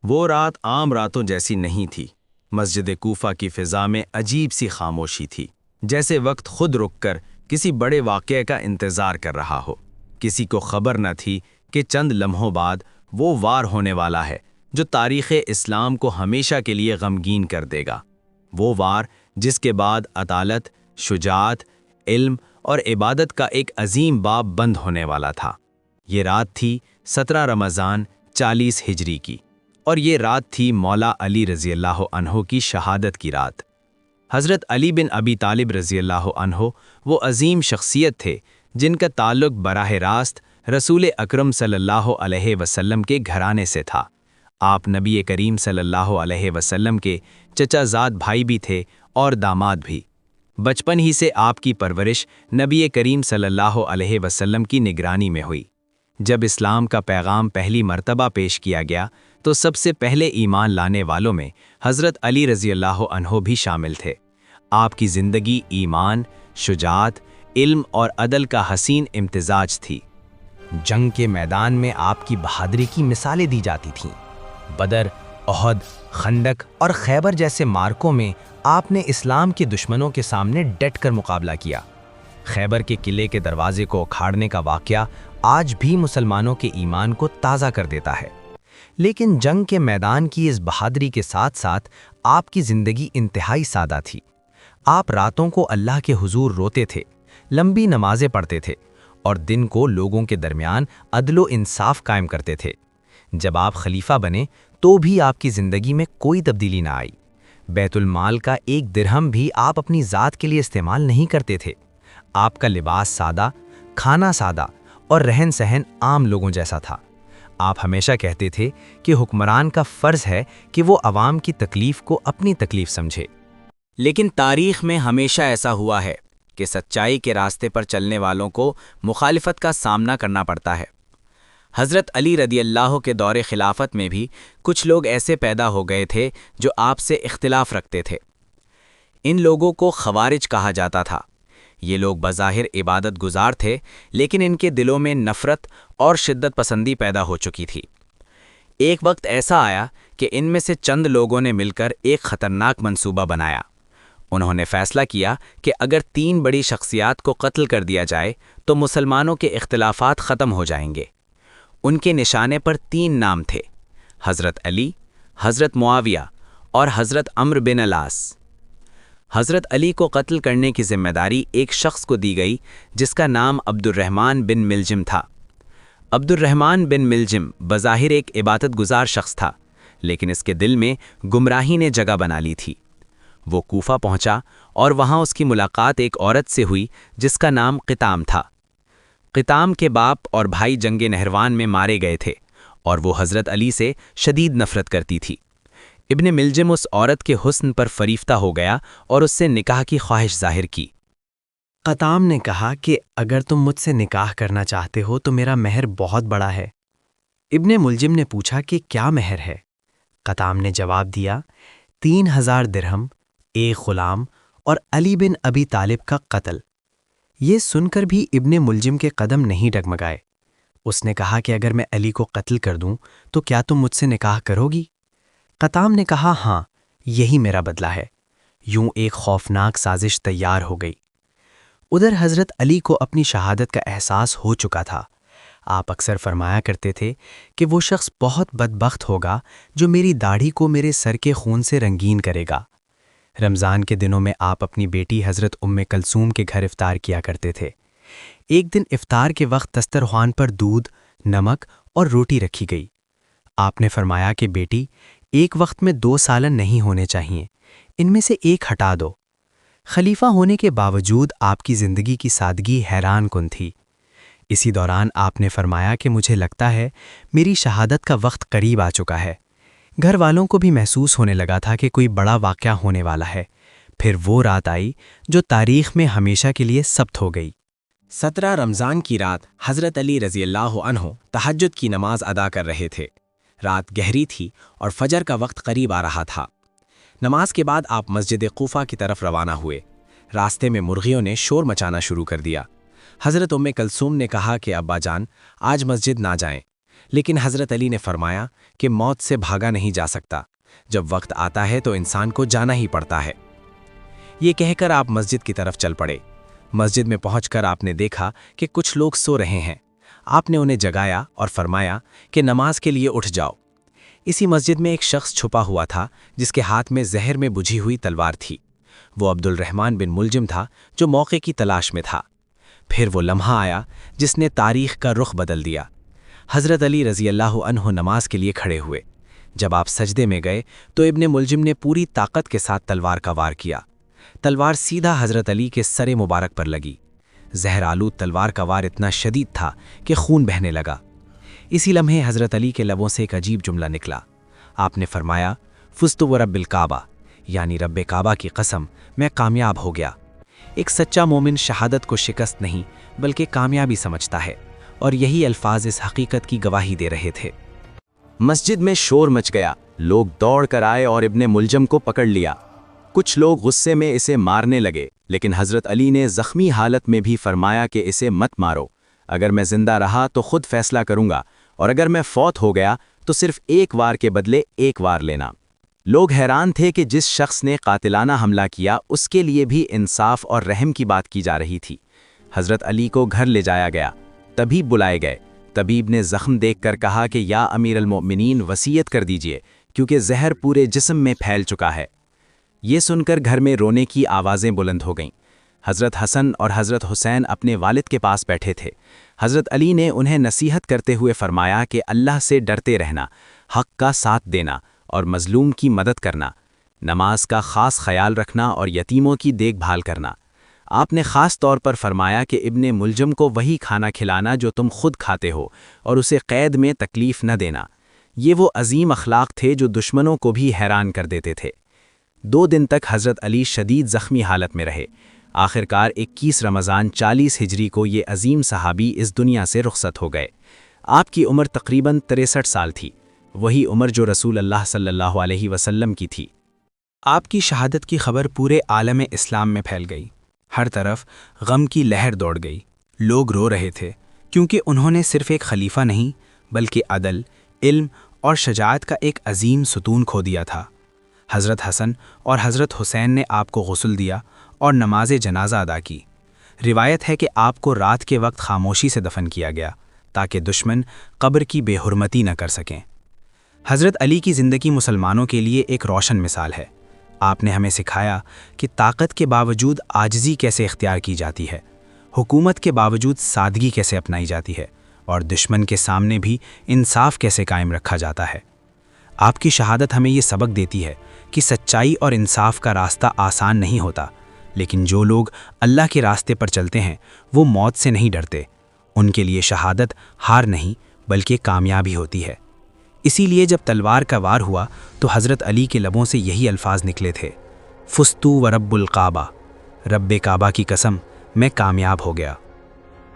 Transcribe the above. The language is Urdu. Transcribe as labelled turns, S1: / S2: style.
S1: وہ رات عام راتوں جیسی نہیں تھی۔ مسجد کوفہ کی فضا میں عجیب سی خاموشی تھی، جیسے وقت خود رک کر کسی بڑے واقعے کا انتظار کر رہا ہو۔ کسی کو خبر نہ تھی کہ چند لمحوں بعد وہ وار ہونے والا ہے جو تاریخ اسلام کو ہمیشہ کے لیے غمگین کر دے گا۔ وہ وار جس کے بعد عدالت، شجاعت، علم اور عبادت کا ایک عظیم باب بند ہونے والا تھا۔ یہ رات تھی 17 رمضان 40 ہجری کی، اور یہ رات تھی مولا علی رضی اللہ عنہ کی شہادت کی رات۔ حضرت علی بن ابی طالب رضی اللہ عنہ وہ عظیم شخصیت تھے جن کا تعلق براہ راست رسول اکرم صلی اللہ علیہ وسلم کے گھرانے سے تھا۔ آپ نبی کریم صلی اللہ علیہ وسلم کے چچا زاد بھائی بھی تھے اور داماد بھی۔ بچپن ہی سے آپ کی پرورش نبی کریم صلی اللہ علیہ وسلم کی نگرانی میں ہوئی۔ جب اسلام کا پیغام پہلی مرتبہ پیش کیا گیا تو سب سے پہلے ایمان لانے والوں میں حضرت علی رضی اللہ عنہ بھی شامل تھے۔ آپ کی زندگی ایمان، شجاعت، علم اور عدل کا حسین امتزاج تھی۔
S2: جنگ کے میدان میں آپ کی بہادری کی مثالیں دی جاتی تھیں۔ بدر، احد، خندق اور خیبر جیسے مارکوں میں آپ نے اسلام کے دشمنوں کے سامنے ڈٹ کر مقابلہ کیا۔ خیبر کے قلعے کے دروازے کو اکھاڑنے کا واقعہ آج بھی مسلمانوں کے ایمان کو تازہ کر دیتا ہے۔ لیکن جنگ کے میدان کی اس بہادری کے ساتھ ساتھ آپ کی زندگی انتہائی سادہ تھی۔ آپ راتوں کو اللہ کے حضور روتے تھے، لمبی نمازیں پڑھتے تھے اور دن کو لوگوں کے درمیان عدل و انصاف قائم کرتے تھے۔ جب آپ خلیفہ بنے تو بھی آپ کی زندگی میں کوئی تبدیلی نہ آئی۔ بیت المال کا ایک درہم بھی آپ اپنی ذات کے لیے استعمال نہیں کرتے تھے۔ آپ کا لباس سادہ، کھانا سادہ اور رہن سہن عام لوگوں جیسا تھا۔ آپ ہمیشہ کہتے تھے کہ حکمران کا فرض ہے کہ وہ عوام کی تکلیف کو اپنی تکلیف سمجھے۔
S3: لیکن تاریخ میں ہمیشہ ایسا ہوا ہے کہ سچائی کے راستے پر چلنے والوں کو مخالفت کا سامنا کرنا پڑتا ہے۔ حضرت علی رضی اللہ کے دور خلافت میں بھی کچھ لوگ ایسے پیدا ہو گئے تھے جو آپ سے اختلاف رکھتے تھے۔ ان لوگوں کو خوارج کہا جاتا تھا۔ یہ لوگ بظاہر عبادت گزار تھے، لیکن ان کے دلوں میں نفرت اور شدت پسندی پیدا ہو چکی تھی۔ ایک وقت ایسا آیا کہ ان میں سے چند لوگوں نے مل کر ایک خطرناک منصوبہ بنایا۔ انہوں نے فیصلہ کیا کہ اگر 3 بڑی شخصیات کو قتل کر دیا جائے تو مسلمانوں کے اختلافات ختم ہو جائیں گے۔ ان کے نشانے پر 3 نام تھے: حضرت علی، حضرت معاویہ اور حضرت عمرو بن العاص۔ حضرت علی کو قتل کرنے کی ذمہ داری ایک شخص کو دی گئی جس کا نام عبد الرحمن بن ملجم تھا۔ عبد الرحمن بن ملجم بظاہر ایک عبادت گزار شخص تھا، لیکن اس کے دل میں گمراہی نے جگہ بنا لی تھی۔ وہ کوفہ پہنچا اور وہاں اس کی ملاقات ایک عورت سے ہوئی جس کا نام قطام تھا۔ قطام کے باپ اور بھائی جنگ نہروان میں مارے گئے تھے اور وہ حضرت علی سے شدید نفرت کرتی تھی۔ ابن ملجم اس عورت کے حسن پر فریفتہ ہو گیا اور اس سے نکاح کی خواہش ظاہر کی۔
S2: قطام نے کہا کہ اگر تم مجھ سے نکاح کرنا چاہتے ہو تو میرا مہر بہت بڑا ہے۔ ابن ملجم نے پوچھا کہ کیا مہر ہے؟ قطام نے جواب دیا، 3000 درہم، ایک غلام اور علی بن ابی طالب کا قتل۔ یہ سن کر بھی ابن ملجم کے قدم نہیں ڈگمگائے۔ اس نے کہا کہ اگر میں علی کو قتل کر دوں تو کیا تم مجھ سے نکاح کرو گی؟ قطام نے کہا، ہاں، یہی میرا بدلہ ہے۔ یوں ایک خوفناک سازش تیار ہو گئی۔ ادھر حضرت علی کو اپنی شہادت کا احساس ہو چکا تھا۔ آپ اکثر فرمایا کرتے تھے کہ وہ شخص بہت بدبخت ہوگا جو میری داڑھی کو میرے سر کے خون سے رنگین کرے گا۔ رمضان کے دنوں میں آپ اپنی بیٹی حضرت کلثوم کے گھر افطار کیا کرتے تھے۔ ایک دن افطار کے وقت دسترخوان پر دودھ، نمک اور روٹی رکھی گئی۔ آپ نے فرمایا کہ بیٹی، ایک وقت میں 2 سالن نہیں ہونے چاہیے، ان میں سے ایک ہٹا دو۔ خلیفہ ہونے کے باوجود آپ کی زندگی کی سادگی حیران کن تھی۔ اسی دوران آپ نے فرمایا کہ مجھے لگتا ہے میری شہادت کا وقت قریب آ چکا ہے۔ گھر والوں کو بھی محسوس ہونے لگا تھا کہ کوئی بڑا واقعہ ہونے والا ہے۔ پھر وہ رات آئی جو تاریخ میں ہمیشہ کے لیے ثبت ہو گئی۔
S3: 17 رمضان کی رات حضرت علی رضی اللہ عنہ تہجد کی نماز ادا کر رہے تھے۔ رات گہری تھی اور فجر کا وقت قریب آ رہا تھا۔ نماز کے بعد آپ مسجد کوفہ کی طرف روانہ ہوئے۔ راستے میں مرغیوں نے شور مچانا شروع کر دیا۔ حضرت کلثوم نے کہا کہ ابا جان، آج مسجد نہ جائیں،
S2: لیکن حضرت علی نے فرمایا کہ موت سے بھاگا نہیں جا سکتا، جب وقت آتا ہے تو انسان کو جانا ہی پڑتا ہے۔ یہ کہہ کر آپ مسجد کی طرف چل پڑے۔ مسجد میں پہنچ کر آپ نے دیکھا کہ کچھ لوگ سو رہے ہیں۔ آپ نے انہیں جگایا اور فرمایا کہ نماز کے لیے اٹھ جاؤ۔ اسی مسجد میں ایک شخص چھپا ہوا تھا جس کے ہاتھ میں زہر میں بجھی ہوئی تلوار تھی۔ وہ عبد الرحمن بن ملجم تھا جو موقع کی تلاش میں تھا۔ پھر وہ لمحہ آیا جس نے تاریخ کا رخ بدل دیا۔ حضرت علی رضی اللہ عنہ نماز کے لیے کھڑے ہوئے۔ جب آپ سجدے میں گئے تو ابن ملجم نے پوری طاقت کے ساتھ تلوار کا وار کیا۔ تلوار سیدھا حضرت علی کے سر مبارک پر لگی۔ زہر آلود تلوار کا وار اتنا شدید تھا کہ خون بہنے لگا۔ اسی لمحے حضرت علی کے لبوں سے ایک عجیب جملہ نکلا۔ آپ نے فرمایا، فزت ورب الکعبہ، یعنی رب کعبہ کی قسم، میں کامیاب ہو گیا۔ ایک سچا مومن شہادت کو شکست نہیں بلکہ کامیابی سمجھتا ہے، اور یہی الفاظ اس حقیقت کی گواہی دے رہے تھے۔
S1: مسجد میں شور مچ گیا، لوگ دوڑ کر آئے اور ابن ملجم کو پکڑ لیا۔ کچھ لوگ غصے میں اسے مارنے لگے، لیکن حضرت علی نے زخمی حالت میں بھی فرمایا کہ اسے مت مارو، اگر میں زندہ رہا تو خود فیصلہ کروں گا، اور اگر میں فوت ہو گیا تو صرف ایک وار کے بدلے ایک وار لینا۔ لوگ حیران تھے کہ جس شخص نے قاتلانہ حملہ کیا اس کے لیے بھی انصاف اور رحم کی بات کی جا رہی تھی۔ حضرت علی کو گھر لے جایا گیا۔ طبیب بلائے گئے۔ طبیب نے زخم دیکھ کر کہا کہ یا امیر المؤمنین وصیت کر دیجئے، کیونکہ زہر پورے جسم میں پھیل چکا ہے۔ یہ سن کر گھر میں رونے کی آوازیں بلند ہو گئیں۔ حضرت حسن اور حضرت حسین اپنے والد کے پاس بیٹھے تھے۔ حضرت علی نے انہیں نصیحت کرتے ہوئے فرمایا کہ اللہ سے ڈرتے رہنا، حق کا ساتھ دینا اور مظلوم کی مدد کرنا، نماز کا خاص خیال رکھنا اور یتیموں کی دیکھ بھال کرنا۔ آپ نے خاص طور پر فرمایا کہ ابن ملجم کو وہی کھانا کھلانا جو تم خود کھاتے ہو، اور اسے قید میں تکلیف نہ دینا۔ یہ وہ عظیم اخلاق تھے جو دشمنوں کو بھی حیران کر دیتے تھے۔ 2 دن تک حضرت علی شدید زخمی حالت میں رہے۔ آخرکار 21 رمضان 40 ہجری کو یہ عظیم صحابی اس دنیا سے رخصت ہو گئے۔ آپ کی عمر تقریباً 63 سال تھی، وہی عمر جو رسول اللہ صلی اللہ علیہ وسلم کی تھی۔
S4: آپ کی شہادت کی خبر پورے عالم اسلام میں پھیل گئی۔ ہر طرف غم کی لہر دوڑ گئی۔ لوگ رو رہے تھے کیونکہ انہوں نے صرف ایک خلیفہ نہیں بلکہ عدل، علم اور شجاعت کا ایک عظیم ستون کھو دیا تھا۔ حضرت حسن اور حضرت حسین نے آپ کو غسل دیا اور نماز جنازہ ادا کی۔ روایت ہے کہ آپ کو رات کے وقت خاموشی سے دفن کیا گیا تاکہ دشمن قبر کی بے حرمتی نہ کر سکیں۔ حضرت علی کی زندگی مسلمانوں کے لیے ایک روشن مثال ہے۔ آپ نے ہمیں سکھایا کہ طاقت کے باوجود عاجزی کیسے اختیار کی جاتی ہے، حکومت کے باوجود سادگی کیسے اپنائی جاتی ہے، اور دشمن کے سامنے بھی انصاف کیسے قائم رکھا جاتا ہے۔ آپ کی شہادت ہمیں یہ سبق دیتی ہے کہ سچائی اور انصاف کا راستہ آسان نہیں ہوتا، لیکن جو لوگ اللہ کے راستے پر چلتے ہیں وہ موت سے نہیں ڈرتے۔ ان کے لیے شہادت ہار نہیں بلکہ کامیابی ہوتی ہے۔ اسی لیے جب تلوار کا وار ہوا تو حضرت علی کے لبوں سے یہی الفاظ نکلے تھے، فزتو ورب الکعبہ، رب کعبہ کی قسم، میں کامیاب ہو گیا۔